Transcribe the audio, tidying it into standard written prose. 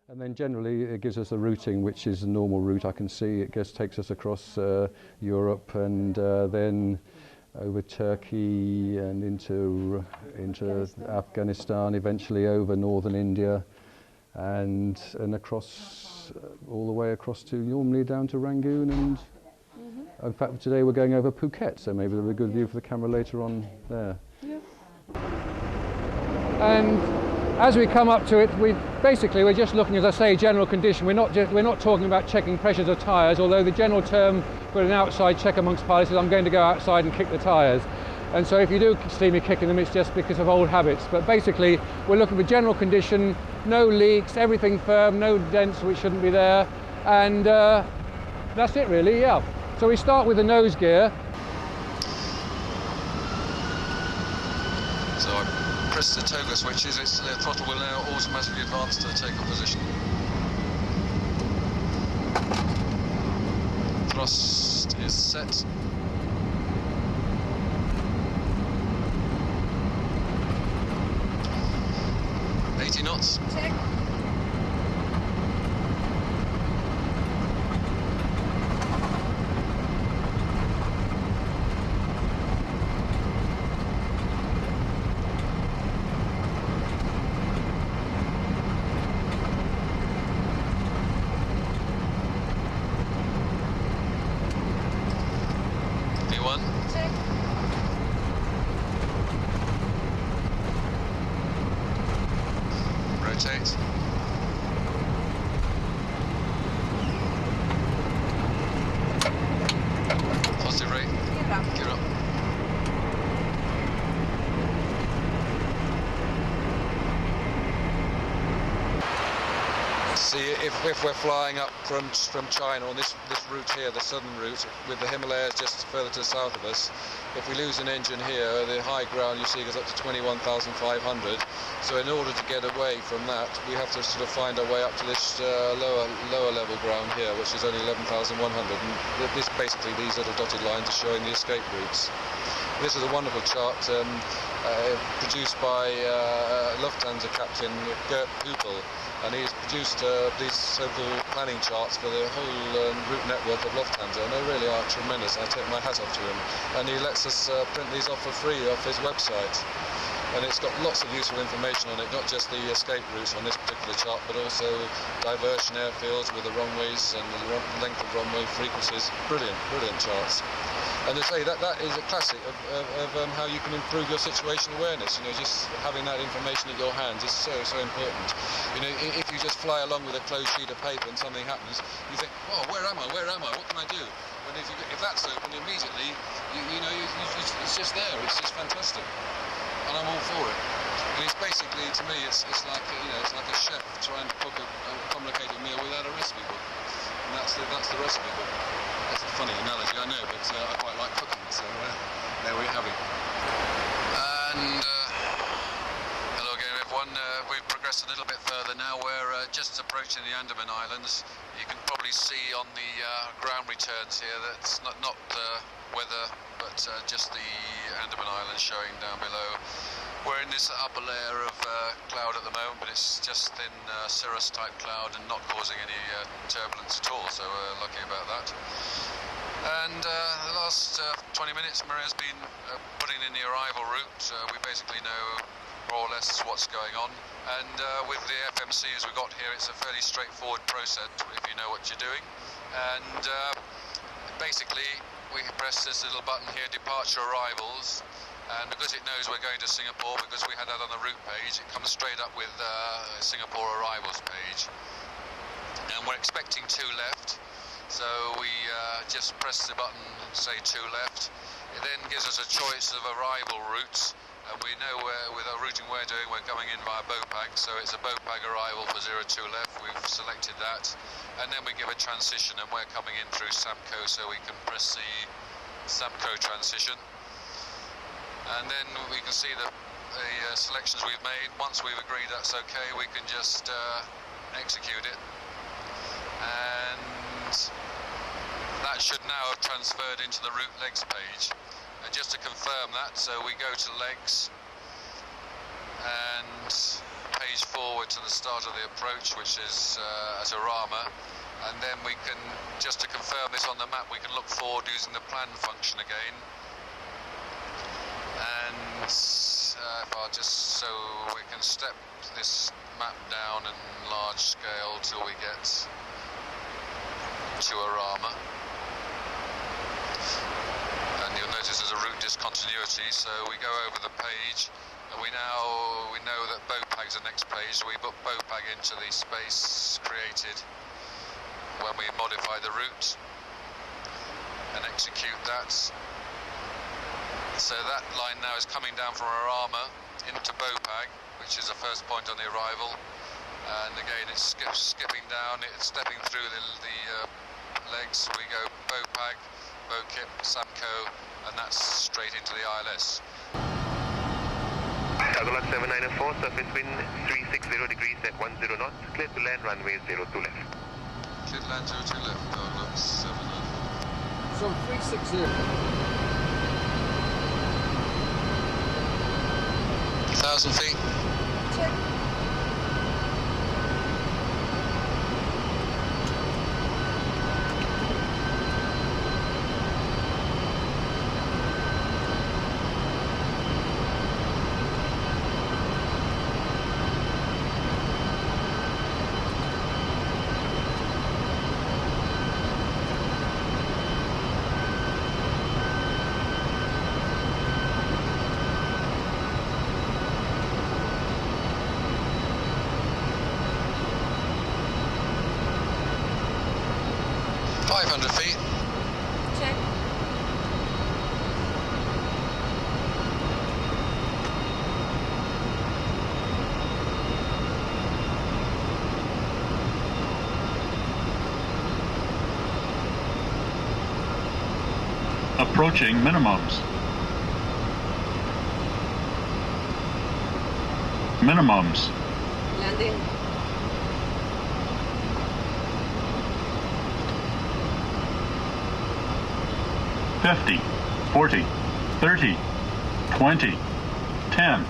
And then generally it gives us a routing, which is a normal route. I can see it takes us across Europe and then over Turkey and into Afghanistan, eventually over northern India, and across all the way across to normally down to Rangoon, and in fact today we're going over Phuket, so maybe there'll be a good view for the camera later on there. Yeah. And as we come up to it, we're just looking, as I say, general condition. We're not talking about checking pressures of tyres, although the general term for an outside check amongst pilots is I'm going to go outside and kick the tyres. And so if you do see me kicking them, it's just because of old habits. But basically, we're looking for general condition, no leaks, everything firm, no dents which shouldn't be there, and that's it really, yeah. So we start with the nose gear. So I press the toggle switches, the throttle will now automatically advance to the takeoff position. Thrust is set. Knots. Check. V1. Check. Rotate. Positive rate. Gear up. See, if we're flying up from China on this route here, the southern route, with the Himalayas just further to the south of us, if we lose an engine here, the high ground you see goes up to 21,500. So in order to get away from that, we have to sort of find our way up to this lower level ground here, which is only 11,100. And this basically, these little dotted lines are showing the escape routes. This is a wonderful chart produced by Lufthansa captain Gert Hupel, and he's produced these so-called planning charts for the whole route network of Lufthansa, and they really are tremendous. I take my hat off to him, and he lets us print these off for free off his website. And it's got lots of useful information on it, not just the escape routes on this particular chart, but also diversion airfields with the runways and the length of runway frequencies. Brilliant, brilliant charts. And they say that is a classic of how you can improve your situation awareness. You know, just having that information at your hands is so important. You know, if you just fly along with a closed sheet of paper and something happens, you think, oh, where am I? Where am I? What can I do? But if that's open immediately, it's just there. It's just fantastic. And I'm all for it. And it's basically, to me, it's like it's like a chef trying to cook a complicated meal without a recipe book. And that's the recipe book. That's a funny analogy, I know, but I quite like cooking, so there we have it. And hello again, everyone. We've progressed a little bit further now. We're just approaching the Andaman Islands. You can probably see on the ground returns here that it's not weather, but just the Andaman Islands showing down below. We're in this upper layer of cloud at the moment, but it's just thin cirrus type cloud and not causing any turbulence at all, so we're lucky about that. And the last 20 minutes Maria's been putting in the arrival route. We basically know more or less what's going on, and with the FMC as we got here, it's a fairly straightforward process if you know what you're doing. And basically we press this little button here, departure arrivals, and because it knows we're going to Singapore, because we had that on the route page, it comes straight up with Singapore arrivals page. And we're expecting 2 left, so we just press the button and say 2 left. It then gives us a choice of arrival routes, and we know with our routing we're doing, we're coming in via Bopag, so it's a Bopag arrival for 02 left. We've selected that, and then we give a transition, and we're coming in through Samco, so we can press the Samco transition. And then we can see the selections we've made. Once we've agreed that's okay, we can just execute it. And that should now have transferred into the route legs page. And just to confirm that, so we go to legs, and page page forward to the start of the approach, which is at Arama, and then we can, just to confirm this on the map, we can look forward using the plan function again. And if I'll just, so we can step this map down in large scale till we get to Arama. And you'll notice there's a route discontinuity, so we go over the page, and we know that BOPAG's the next page, so we put BOPAG into the space created when we modify the route and execute that. So that line now is coming down from Arama into BOPAG, which is the first point on the arrival, and again it's skipping down, it's stepping through the legs. We go BOPAG, BOKIP, SAMCO, and that's straight into the ILS. Cargolux 7904, surface wind 360 degrees at 10 knots, clear to land runway 02 left. Clear to land 02 left, Cargolux 704. So 360. 1,000 feet. Check. Feet. Check. Approaching minimums. Minimums. Landing. 50, 40, 30, 20, 10,